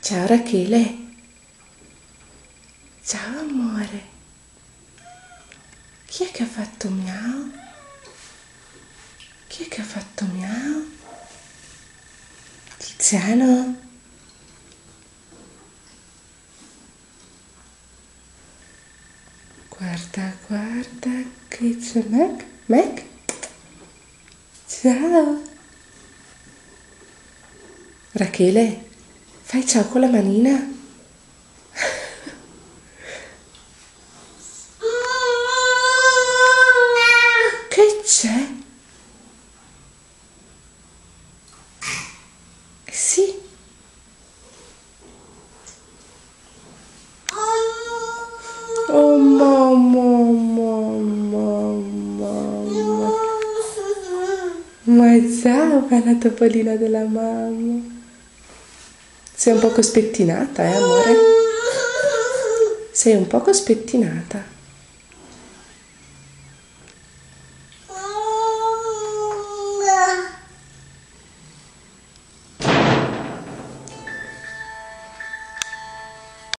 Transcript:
Ciao Rachele. Ciao amore. Chi è che ha fatto miau? Chi è che ha fatto miau? Tiziano? Guarda, guarda, che c'è Mac? Mac? Ciao! Rachele, fai ciao con la manina? Che c'è? Sì. Oh mamma, mamma, mamma. Ma ciao, bella topolina della mamma. Sei un poco spettinata, amore? Sei un poco spettinata.